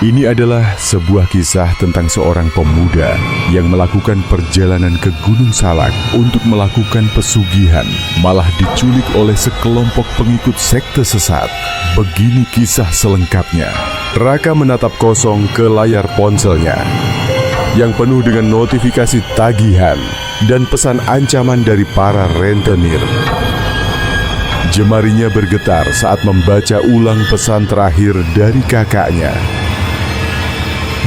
Ini adalah sebuah kisah tentang seorang pemuda yang melakukan perjalanan ke Gunung Salak untuk melakukan pesugihan, malah diculik oleh sekelompok pengikut sekte sesat. Begini kisah selengkapnya. Raka menatap kosong ke layar ponselnya yang penuh dengan notifikasi tagihan dan pesan ancaman dari para rentenir. Jemarinya bergetar saat membaca ulang pesan terakhir dari kakaknya.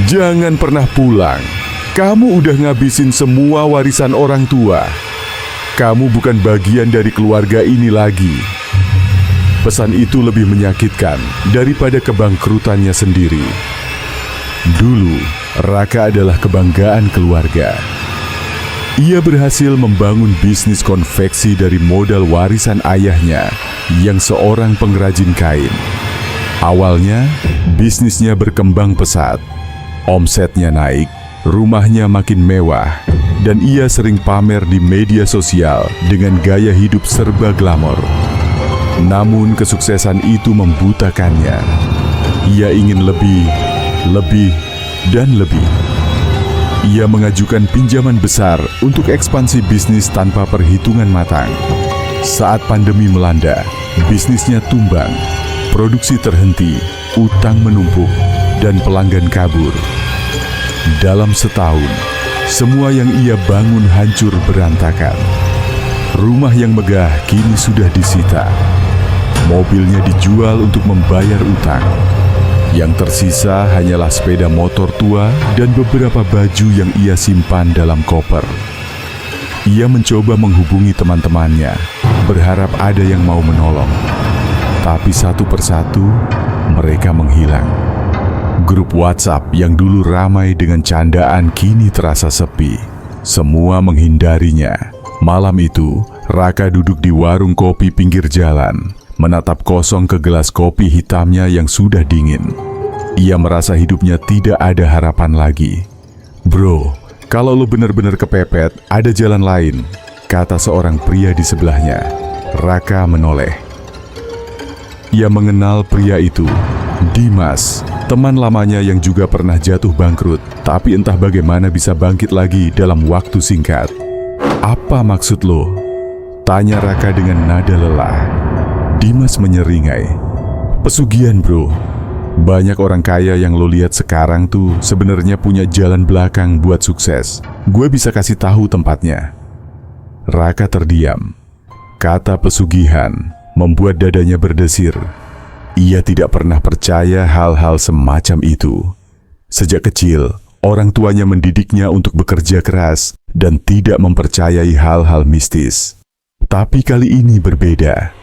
Jangan pernah pulang. Kamu udah ngabisin semua warisan orang tua. Kamu bukan bagian dari keluarga ini lagi. Pesan itu lebih menyakitkan daripada kebangkrutannya sendiri. Dulu, Raka adalah kebanggaan keluarga. Ia berhasil membangun bisnis konveksi dari modal warisan ayahnya yang seorang pengrajin kain. Awalnya, bisnisnya berkembang pesat. Omsetnya naik, rumahnya makin mewah, dan ia sering pamer di media sosial dengan gaya hidup serba glamor. Namun kesuksesan itu membutakannya. Ia ingin lebih, dan lebih. Ia mengajukan pinjaman besar untuk ekspansi bisnis tanpa perhitungan matang. Saat pandemi melanda, bisnisnya tumbang, produksi terhenti, utang menumpuk, dan pelanggan kabur. Dalam setahun, semua yang ia bangun hancur berantakan. Rumah yang megah kini sudah disita. Mobilnya dijual untuk membayar utang. Yang tersisa hanyalah sepeda motor tua dan beberapa baju yang ia simpan dalam koper. Ia mencoba menghubungi teman-temannya, berharap ada yang mau menolong. Tapi satu persatu, mereka menghilang. Grup WhatsApp yang dulu ramai dengan candaan kini terasa sepi. Semua menghindarinya. Malam itu, Raka duduk di warung kopi pinggir jalan, menatap kosong ke gelas kopi hitamnya yang sudah dingin. Ia merasa hidupnya tidak ada harapan lagi. Bro, kalau lo benar-benar kepepet, ada jalan lain, kata seorang pria di sebelahnya. Raka menoleh. Ia mengenal pria itu, Dimas, teman lamanya yang juga pernah jatuh bangkrut, tapi entah bagaimana bisa bangkit lagi dalam waktu singkat. Apa maksud lo? Tanya Raka dengan nada lelah. Dimas menyeringai. Pesugihan bro. Banyak orang kaya yang lo lihat sekarang tuh sebenarnya punya jalan belakang buat sukses. Gue bisa kasih tahu tempatnya. Raka terdiam. Kata pesugihan membuat dadanya berdesir. Ia tidak pernah percaya hal-hal semacam itu. Sejak kecil, orang tuanya mendidiknya untuk bekerja keras dan tidak mempercayai hal-hal mistis. Tapi kali ini berbeda.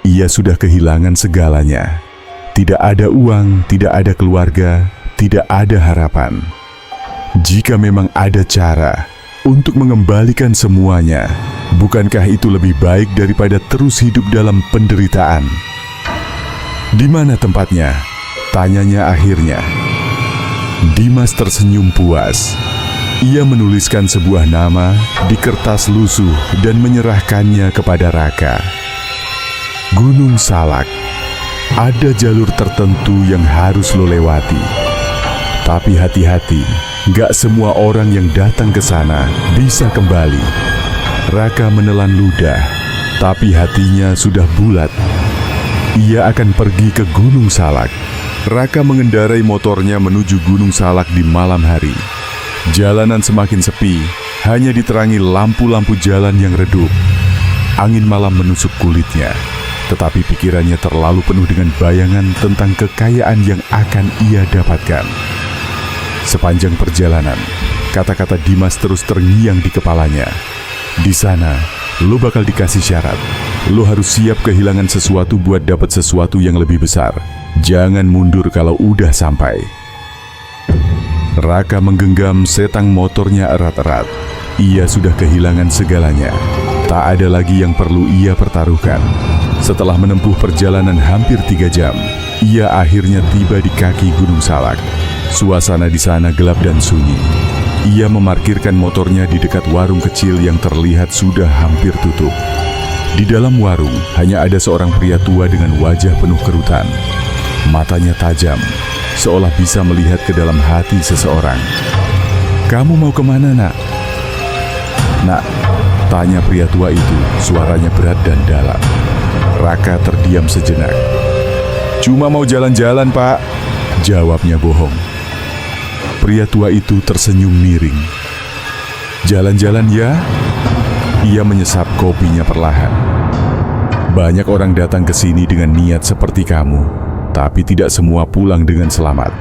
Ia sudah kehilangan segalanya. Tidak ada uang, tidak ada keluarga, tidak ada harapan. Jika memang ada cara untuk mengembalikan semuanya, bukankah itu lebih baik daripada terus hidup dalam penderitaan? Di mana tempatnya? Tanyanya akhirnya. Dimas tersenyum puas. Ia menuliskan sebuah nama di kertas lusuh dan menyerahkannya kepada Raka. Gunung Salak. Ada jalur tertentu yang harus lo lewati. Tapi hati-hati, gak semua orang yang datang ke sana bisa kembali. Raka menelan ludah, tapi hatinya sudah bulat. Ia akan pergi ke Gunung Salak. Raka mengendarai motornya menuju Gunung Salak di malam hari. Jalanan semakin sepi, hanya diterangi lampu-lampu jalan yang redup. Angin malam menusuk kulitnya, tetapi pikirannya terlalu penuh dengan bayangan tentang kekayaan yang akan ia dapatkan. Sepanjang perjalanan, kata-kata Dimas terus terngiang di kepalanya. Di sana, lo bakal dikasih syarat. Lo harus siap kehilangan sesuatu buat dapat sesuatu yang lebih besar. Jangan mundur kalau udah sampai. Raka menggenggam setang motornya erat-erat. Ia sudah kehilangan segalanya. Tak ada lagi yang perlu ia pertaruhkan. Setelah menempuh perjalanan hampir 3 jam, ia akhirnya tiba di kaki Gunung Salak. Suasana di sana gelap dan sunyi. Ia memarkirkan motornya di dekat warung kecil yang terlihat sudah hampir tutup. Di dalam warung hanya ada seorang pria tua dengan wajah penuh kerutan. Matanya tajam, seolah bisa melihat ke dalam hati seseorang. "Kamu mau kemana, nak?" "Nak," tanya pria tua itu, suaranya berat dan dalam. Raka terdiam sejenak. "Cuma mau jalan-jalan, Pak," jawabnya bohong. Pria tua itu tersenyum miring. "Jalan-jalan ya?" Ia menyesap kopinya perlahan. "Banyak orang datang ke sini dengan niat seperti kamu, tapi tidak semua pulang dengan selamat."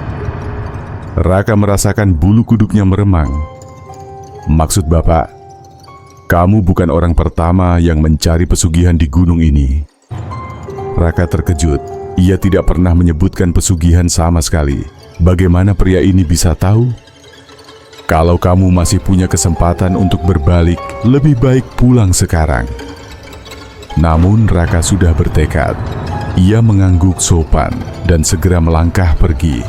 Raka merasakan bulu kuduknya meremang. "Maksud Bapak, kamu bukan orang pertama yang mencari pesugihan di gunung ini." Raka terkejut. Ia tidak pernah menyebutkan pesugihan sama sekali. Bagaimana pria ini bisa tahu? "Kalau kamu masih punya kesempatan untuk berbalik, lebih baik pulang sekarang." Namun Raka sudah bertekad. Ia mengangguk sopan dan segera melangkah pergi.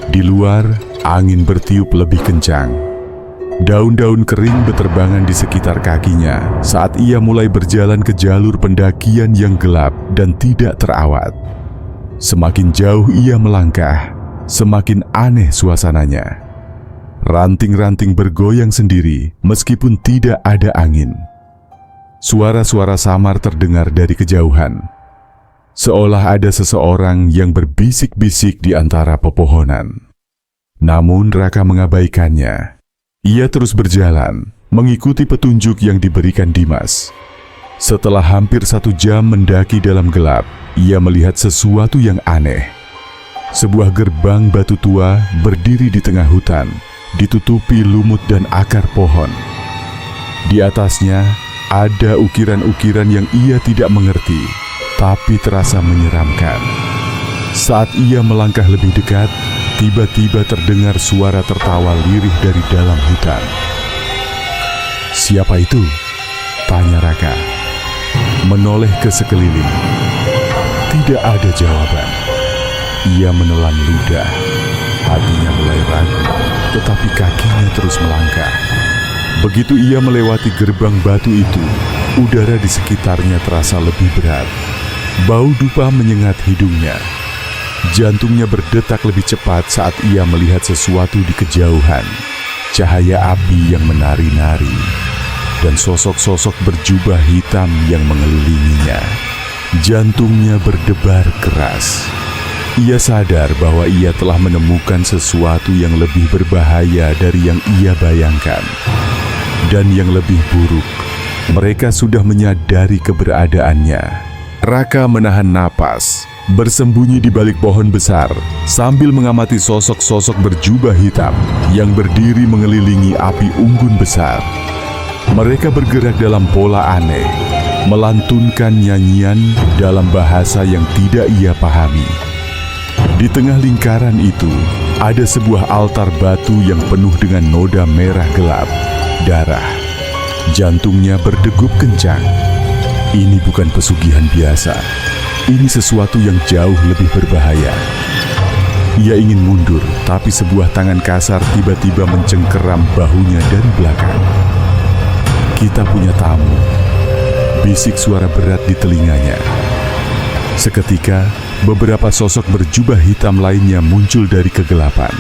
Di luar, angin bertiup lebih kencang. Daun-daun kering berterbangan di sekitar kakinya saat ia mulai berjalan ke jalur pendakian yang gelap dan tidak terawat. Semakin jauh ia melangkah, semakin aneh suasananya. Ranting-ranting bergoyang sendiri meskipun tidak ada angin. Suara-suara samar terdengar dari kejauhan, seolah ada seseorang yang berbisik-bisik di antara pepohonan. Namun Raka mengabaikannya. Ia terus berjalan, mengikuti petunjuk yang diberikan Dimas. Setelah hampir 1 jam mendaki dalam gelap, ia melihat sesuatu yang aneh. Sebuah gerbang batu tua berdiri di tengah hutan, ditutupi lumut dan akar pohon. Di atasnya ada ukiran-ukiran yang ia tidak mengerti, tapi terasa menyeramkan. Saat ia melangkah lebih dekat, tiba-tiba terdengar suara tertawa lirih dari dalam hutan. "Siapa itu?" tanya Raka. Menoleh ke sekeliling. Tidak ada jawaban. Ia menelan ludah. Hatinya mulai ragu, tetapi kakinya terus melangkah. Begitu ia melewati gerbang batu itu, udara di sekitarnya terasa lebih berat. Bau dupa menyengat hidungnya. Jantungnya berdetak lebih cepat saat ia melihat sesuatu di kejauhan. Cahaya api yang menari-nari dan sosok-sosok berjubah hitam yang mengelilinginya. Jantungnya berdebar keras. Ia sadar bahwa ia telah menemukan sesuatu yang lebih berbahaya dari yang ia bayangkan. Dan yang lebih buruk, mereka sudah menyadari keberadaannya. Raka menahan napas, bersembunyi di balik pohon besar, sambil mengamati sosok-sosok berjubah hitam yang berdiri mengelilingi api unggun besar. Mereka bergerak dalam pola aneh, melantunkan nyanyian dalam bahasa yang tidak ia pahami. Di tengah lingkaran itu, ada sebuah altar batu yang penuh dengan noda merah gelap, darah. Jantungnya berdegup kencang. Ini bukan pesugihan biasa. Ini sesuatu yang jauh lebih berbahaya. Ia ingin mundur, tapi sebuah tangan kasar tiba-tiba mencengkeram bahunya dari belakang. "Kita punya tamu," bisik suara berat di telinganya. Seketika, beberapa sosok berjubah hitam lainnya muncul dari kegelapan.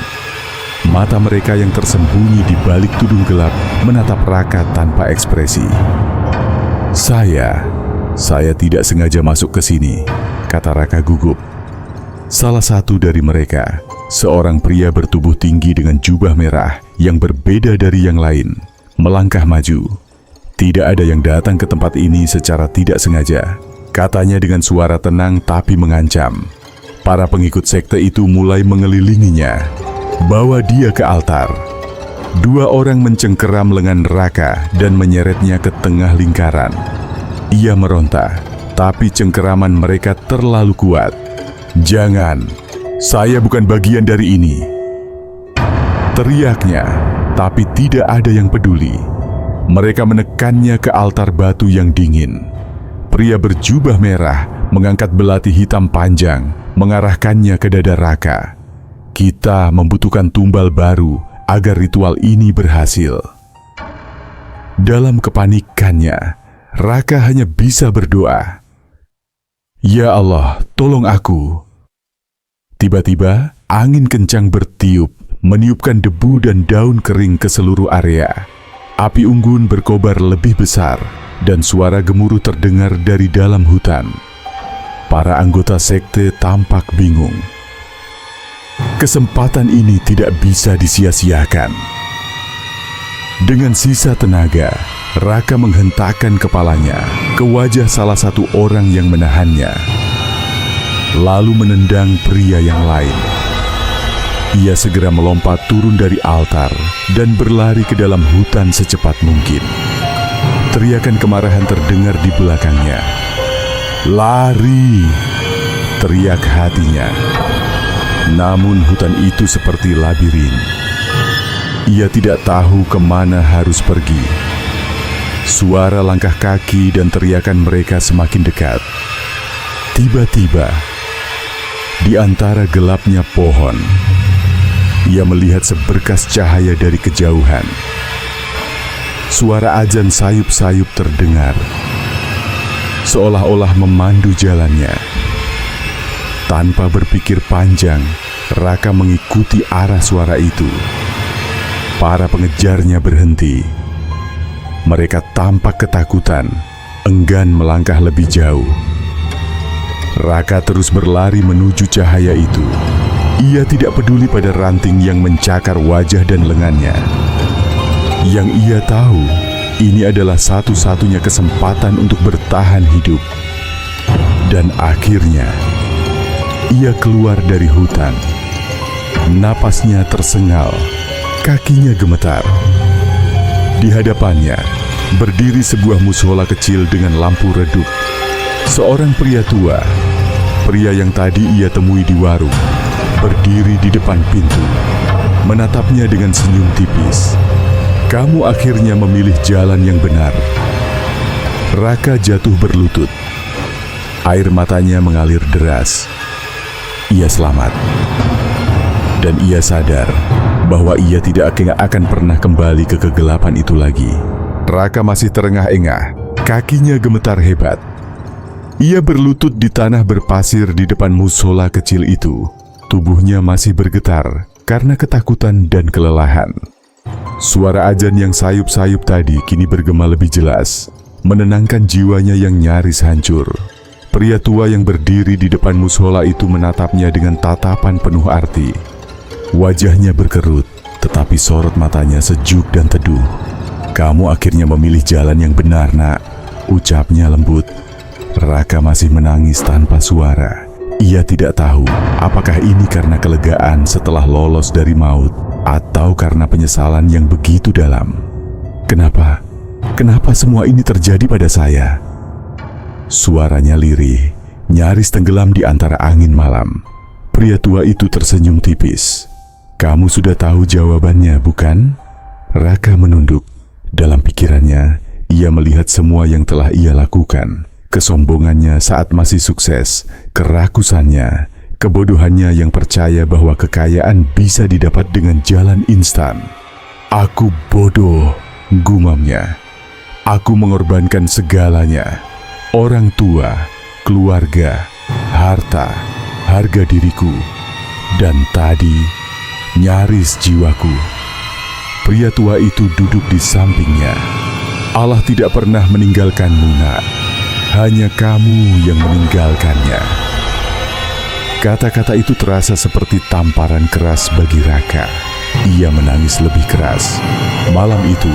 Mata mereka yang tersembunyi di balik tudung gelap menatap Raka tanpa ekspresi. Saya tidak sengaja masuk ke sini," kata Raka gugup. Salah satu dari mereka, seorang pria bertubuh tinggi dengan jubah merah yang berbeda dari yang lain, melangkah maju. "Tidak ada yang datang ke tempat ini secara tidak sengaja," katanya dengan suara tenang tapi mengancam. Para pengikut sekte itu mulai mengelilinginya. Bawa dia ke altar. 2 orang mencengkeram lengan Raka dan menyeretnya ke tengah lingkaran. Ia meronta, tapi cengkeraman mereka terlalu kuat. "Jangan, saya bukan bagian dari ini," teriaknya, tapi tidak ada yang peduli. Mereka menekannya ke altar batu yang dingin. Pria berjubah merah mengangkat belati hitam panjang, mengarahkannya ke dada Raka. "Kita membutuhkan tumbal baru agar ritual ini berhasil." Dalam kepanikannya, Raka hanya bisa berdoa, "Ya Allah, tolong aku." Tiba-tiba, angin kencang bertiup, meniupkan debu dan daun kering ke seluruh area. Api unggun berkobar lebih besar, dan suara gemuruh terdengar dari dalam hutan. Para anggota sekte tampak bingung. Kesempatan ini tidak bisa disia-siakan. Dengan sisa tenaga, Raka menghentakkan kepalanya ke wajah salah satu orang yang menahannya, lalu menendang pria yang lain. Ia segera melompat turun dari altar dan berlari ke dalam hutan secepat mungkin. Teriakan kemarahan terdengar di belakangnya. "Lari!" teriak hatinya. Namun hutan itu seperti labirin. Ia tidak tahu kemana harus pergi. Suara langkah kaki dan teriakan mereka semakin dekat. Tiba-tiba, di antara gelapnya pohon, ia melihat seberkas cahaya dari kejauhan. Suara azan sayup-sayup terdengar, seolah-olah memandu jalannya. Tanpa berpikir panjang, Raka mengikuti arah suara itu. Para pengejarnya berhenti. Mereka tampak ketakutan, enggan melangkah lebih jauh. Raka terus berlari menuju cahaya itu. Ia tidak peduli pada ranting yang mencakar wajah dan lengannya. Yang ia tahu, ini adalah satu-satunya kesempatan untuk bertahan hidup. Dan akhirnya, ia keluar dari hutan. Napasnya tersengal, kakinya gemetar. Di hadapannya, berdiri sebuah mushola kecil dengan lampu redup. Seorang pria tua, pria yang tadi ia temui di warung, berdiri di depan pintu, menatapnya dengan senyum tipis. "Kamu akhirnya memilih jalan yang benar." Raka jatuh berlutut. Air matanya mengalir deras. Ia selamat. Dan ia sadar bahwa ia tidak akan pernah kembali ke kegelapan itu lagi. Raka masih terengah-engah, kakinya gemetar hebat. Ia berlutut di tanah berpasir di depan mushola kecil itu. Tubuhnya masih bergetar karena ketakutan dan kelelahan. Suara azan yang sayup-sayup tadi kini bergema lebih jelas, menenangkan jiwanya yang nyaris hancur. Pria tua yang berdiri di depan mushola itu menatapnya dengan tatapan penuh arti. Wajahnya berkerut, tetapi sorot matanya sejuk dan teduh. "Kamu akhirnya memilih jalan yang benar, Nak," ucapnya lembut. Raka masih menangis tanpa suara. Ia tidak tahu apakah ini karena kelegaan setelah lolos dari maut atau karena penyesalan yang begitu dalam. Kenapa semua ini terjadi pada saya?" Suaranya lirih, nyaris tenggelam di antara angin malam. Pria tua itu tersenyum tipis. "Kamu sudah tahu jawabannya, bukan?" Raka menunduk. Dalam pikirannya, ia melihat semua yang telah ia lakukan. Kesombongannya saat masih sukses, kerakusannya, kebodohannya yang percaya bahwa kekayaan bisa didapat dengan jalan instan. "Aku bodoh," gumamnya. "Aku mengorbankan segalanya. Orang tua, keluarga, harta, harga diriku, dan tadi nyaris jiwaku." Pria tua itu duduk di sampingnya. "Allah tidak pernah meninggalkanmu, Nak. Hanya kamu yang meninggalkannya." Kata-kata itu terasa seperti tamparan keras bagi Raka. Ia menangis lebih keras. Malam itu,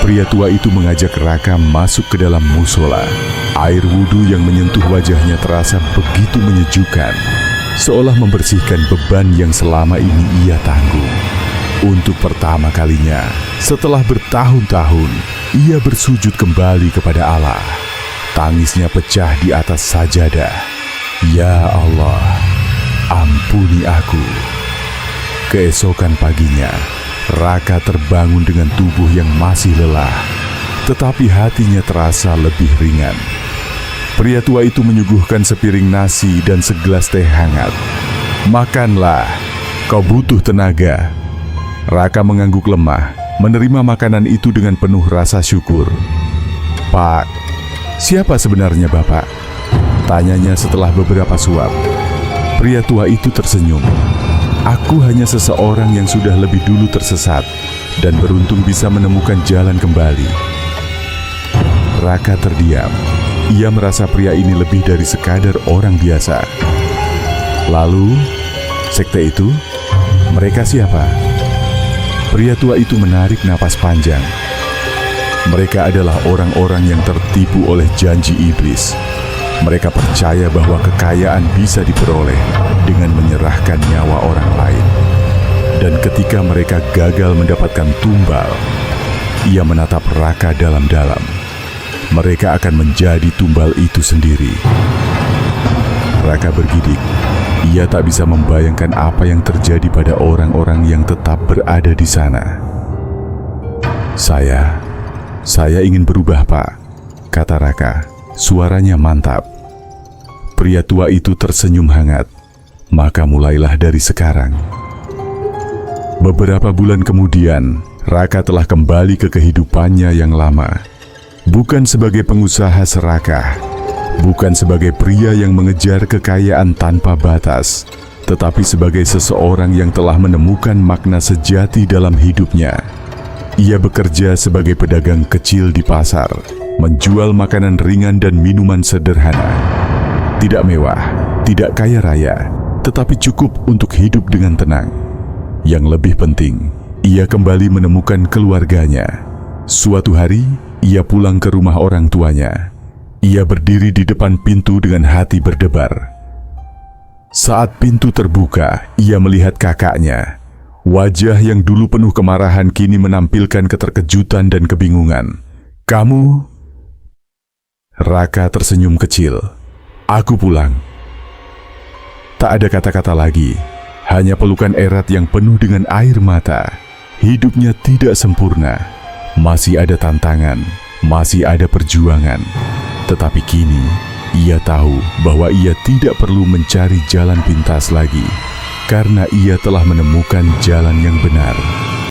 pria tua itu mengajak Raka masuk ke dalam mushola. Air wudhu yang menyentuh wajahnya terasa begitu menyejukkan, seolah membersihkan beban yang selama ini ia tanggung. Untuk pertama kalinya, setelah bertahun-tahun, ia bersujud kembali kepada Allah. Tangisnya pecah di atas sajadah. "Ya Allah, ampuni aku." Keesokan paginya, Raka terbangun dengan tubuh yang masih lelah, tetapi hatinya terasa lebih ringan. Pria tua itu menyuguhkan sepiring nasi dan segelas teh hangat. "Makanlah, kau butuh tenaga." Raka mengangguk lemah, menerima makanan itu dengan penuh rasa syukur. "Pak, siapa sebenarnya Bapak?" tanyanya setelah beberapa suap. Pria tua itu tersenyum. Aku hanya seseorang yang sudah lebih dulu tersesat dan beruntung bisa menemukan jalan kembali. Raka terdiam. Ia merasa pria ini lebih dari sekadar orang biasa. Lalu, sekte itu? Mereka siapa? Pria tua itu menarik napas panjang. Mereka adalah orang-orang yang tertipu oleh janji iblis. Mereka percaya bahwa kekayaan bisa diperoleh dengan menyerahkan nyawa orang lain. Dan ketika mereka gagal mendapatkan tumbal, ia menatap Raka dalam-dalam. Mereka akan menjadi tumbal itu sendiri. Raka bergidik. Ia tak bisa membayangkan apa yang terjadi pada orang-orang yang tetap berada di sana. Saya ingin berubah, Pak, kata Raka. Suaranya mantap. Pria tua itu tersenyum hangat. Maka mulailah dari sekarang. Beberapa bulan kemudian, Raka telah kembali ke kehidupannya yang lama. Bukan sebagai pengusaha serakah, bukan sebagai pria yang mengejar kekayaan tanpa batas, tetapi sebagai seseorang yang telah menemukan makna sejati dalam hidupnya. Ia bekerja sebagai pedagang kecil di pasar, menjual makanan ringan dan minuman sederhana. Tidak mewah, tidak kaya raya, tetapi cukup untuk hidup dengan tenang. Yang lebih penting, ia kembali menemukan keluarganya. Suatu hari, ia pulang ke rumah orang tuanya. Ia berdiri di depan pintu dengan hati berdebar. Saat pintu terbuka, ia melihat kakaknya. Wajah yang dulu penuh kemarahan kini menampilkan keterkejutan dan kebingungan. "Kamu?" Raka tersenyum kecil. "Aku pulang." Tak ada kata-kata lagi, hanya pelukan erat yang penuh dengan air mata. Hidupnya tidak sempurna, masih ada tantangan, masih ada perjuangan. Tetapi kini, ia tahu bahwa ia tidak perlu mencari jalan pintas lagi, karena ia telah menemukan jalan yang benar.